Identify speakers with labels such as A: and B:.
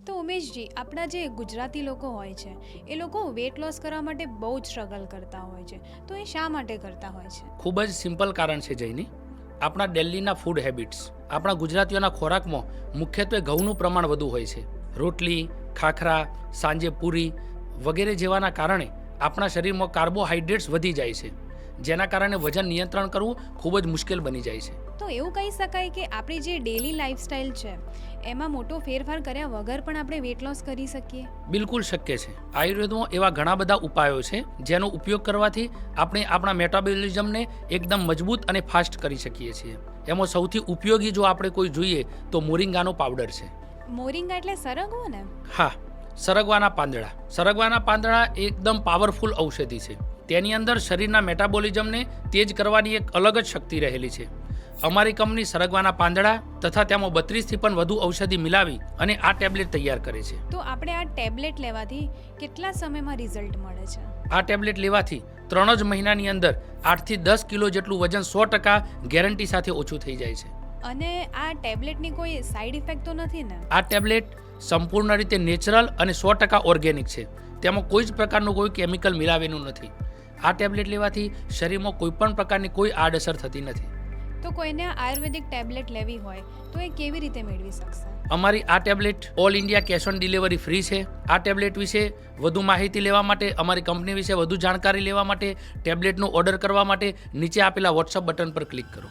A: તો ઉમેશજી, આપણા જે ગુજરાતી લોકો હોય છે એ લોકો વેટ લોસ કરવા માટે બહુ જ સ્ટ્રગલ કરતા હોય છે, તો એ શા માટે કરતા હોય છે?
B: ખૂબ જ સિમ્પલ કારણ છે જયની. આપણા દિલ્હીના ફૂડ હેબિટ્સ, આપણા ગુજરાતીઓના ખોરાકમાં મુખ્યત્વે ઘઉંનું પ્રમાણ વધુ હોય છે. રોટલી, ખાખરા, સાંજે પૂરી વગેરે જેવાના કારણે આપણા શરીરમાં કાર્બોહાઈડ્રેટ્સ વધી જાય છે, જેના કારણે વજન નિયંત્રણ કરવું ખૂબ જ મુશ્કેલ બની જાય છે.
A: તો એવું કહી શકાય કે આપણી જે ડેલી લાઈફસ્ટાઈલ છે એમાં મોટો ફેરફાર કર્યા વગર પણ આપણે વેટ લોસ કરી શકીએ?
B: બિલકુલ શક્ય છે. આયુર્વેદમાં એવા ઘણા બધા ઉપાયો છે જેનો ઉપયોગ કરવાથી આપણે આપણા મેટાબોલિઝમને એકદમ મજબૂત અને ફાસ્ટ કરી શકીએ છીએ. એમાં સૌથી ઉપયોગી જો આપણે કોઈ જોઈએ તો મોરિંગાનો પાવડર છે.
A: મોરિંગા એટલે સરગવો ને?
B: હા, સરગવાના પાંદડા. સરગવાના પાંદડા એકદમ પાવરફુલ ઔષધિ છે. તેની અંદર શરીરના મેટાબોલિઝમને તેજ કરવાની એક અલગ જ શક્તિ રહેલી છે. અમારી કંપની સરગવાના પાંદડા તથા તેમાં 32થી પણ વધુ ઔષધિ મિલાવી અને આ ટેબ્લેટ તૈયાર કરે છે.
A: તો આપણે આ ટેબ્લેટ લેવાથી કેટલા સમયમાં રિઝલ્ટ મળે છે?
B: આ ટેબ્લેટ લેવાથી 3 જ મહિનાની અંદર 8થી 10 કિલો જેટલું વજન 100% ગેરંટી સાથે ઓછું થઈ જાય છે.
A: અને આ ટેબ્લેટની કોઈ સાઈડ ઇફેક્ટ તો નથી ને?
B: આ ટેબ્લેટ સંપૂર્ણ રીતે નેચરલ અને 100% ઓર્ગેનિક છે. તેમાં કોઈ જ પ્રકારનું કોઈ કેમિકલ મિલાવેલું નથી. આ ટેબ્લેટ લેવાથી શરીરમાં કોઈ પણ પ્રકારની કોઈ આડઅસર થતી નથી.
A: તો કોઈને આયુર્વેદિક ટેબ્લેટ લેવી હોય તો એ કેવી રીતે મેળવી શકશે?
B: અમારી આ tablet all India cash on delivery free છે. આ ટેબ્લેટ વિશે વધુ માહિતી લેવા માટે, અમારી કંપની વિશે વધુ જાણકારી લેવા માટે, ટેબ્લેટનો ઓર્ડર કરવા માટે નીચે આપેલા વોટ્સઅપ બટન પર ક્લિક કરો.